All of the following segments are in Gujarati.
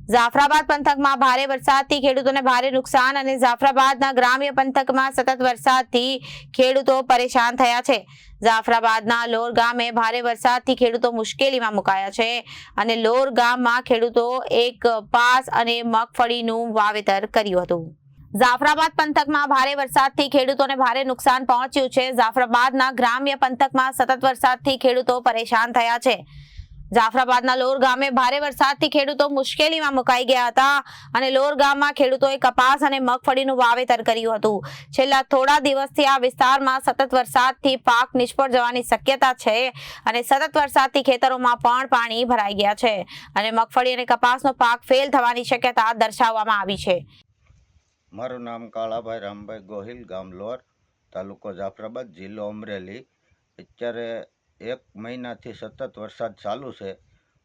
જાફરાબાદ પંથકમાં ભારે વરસાદથી ખેડૂતોને ભારે નુકસાન અને જાફરાબાદના ગ્રામ્ય પંથકમાં સતત વરસાદથી ખેડૂતો પરેશાન થયા છે। જાફરાબાદના લોર ગામે ભારે વરસાદથી ખેડૂતો મુશ્કેલીમાં મુકાયા છે અને લોર ગામમાં ખેડૂતો એક કપાસ અને મગફળીનું વાવેતર કર્યું હતું। જાફરાબાદ પંથકમાં ભારે વરસાદથી ખેડૂતોને ભારે નુકસાન પહોંચ્યું છે। જાફરાબાદના ગ્રામ્ય પંથકમાં સતત વરસાદથી ખેડૂતો પરેશાન થયા છે। જાફરાબાદના લોર ગામે ભારે વરસાદથી ખેડૂતો મુશ્કેલીમાં મુકાઈ ગયા હતા અને લોર ગામમાં ખેડૂતોએ કપાસ અને મગફળીનું વાવેતર કર્યું હતું। છેલ્લા થોડા દિવસથી આ વિસ્તારમાં સતત વરસાદથી પાક નિષ્ફળ જવાની શક્યતા છે અને સતત વરસાદથી ખેતરોમાં પણ પાણી ભરાઈ ગયા છે અને મગફળી અને કપાસનો પાક ફેલ થવાની શક્યતા દર્શાવવામાં આવી છે। મારું નામ કાળાભાઈ રામભાઈ ગોહિલ, ગામ લોર, તાલુકો જાફરાબાદ, જિલ્લો અમરેલી। અત્યારે 1 મહિનાથી સતત વરસાદ ચાલુ છે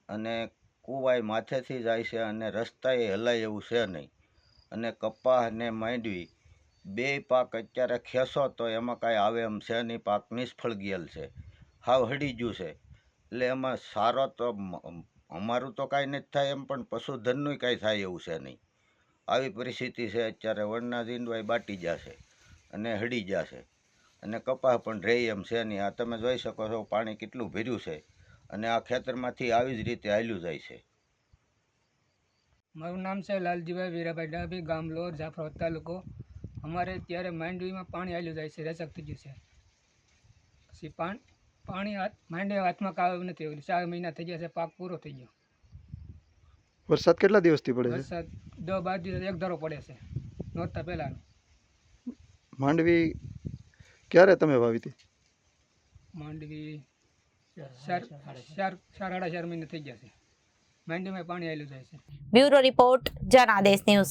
અને કુવાઈ માથેથી જાય છે અને રસ્તાએ હલાય એવું છે નહીં અને કપાસ અને માંડવી બે પાક અત્યારે ખેંચો તો એમાં કાંઈ આવે એમ છે નહીં, પાક નિષ્ફળ ગયેલ છે, હાવ હળી ગયું છે। એટલે એમાં સારો તો અમારું તો કાંઈ નથી થાય એમ, પણ પશુધનનું કાંઈ થાય એવું છે નહીં। આવી પરિસ્થિતિ છે અત્યારે। વણના જીંડવાઈ બાટી જશે અને હળી જશે અને કપાસ પણ રહે એમ છે નહીં। આ તમે જોઈ શકો છો પાણી કેટલું ભર્યું છે અને આ ખેતરમાંથી આવી જ રીતે હાલ્યું જાય છે। મારું નામ છે લાલજીભાઈ વીરાભાઈ ડાભી, ગામ લોર, જાફરાબાદ તાલુકો। અમારે ત્યારે માંડવીમાં પાણી હાલ્યું જાય છે, રેચક થઈ ગયું છે। પછી પાણી માંડવી હાથમાં કાવ્યું નથી, 4 મહિના થઈ ગયા છે, પાક પૂરો થઈ ગયો। વરસાદ કેટલા દિવસથી પડે છે? વરસાદ 10-12 દિવસ એક ધારો પડે છે, નોરતા પહેલાનો। માંડવી ક્યારે તમે વાવી હતી? માંડવી 4.5 મહિના થઈ ગયા છે, માંડવીમાં પાણી હાલ્યું જાય છે। Bureau report, Janadesh news.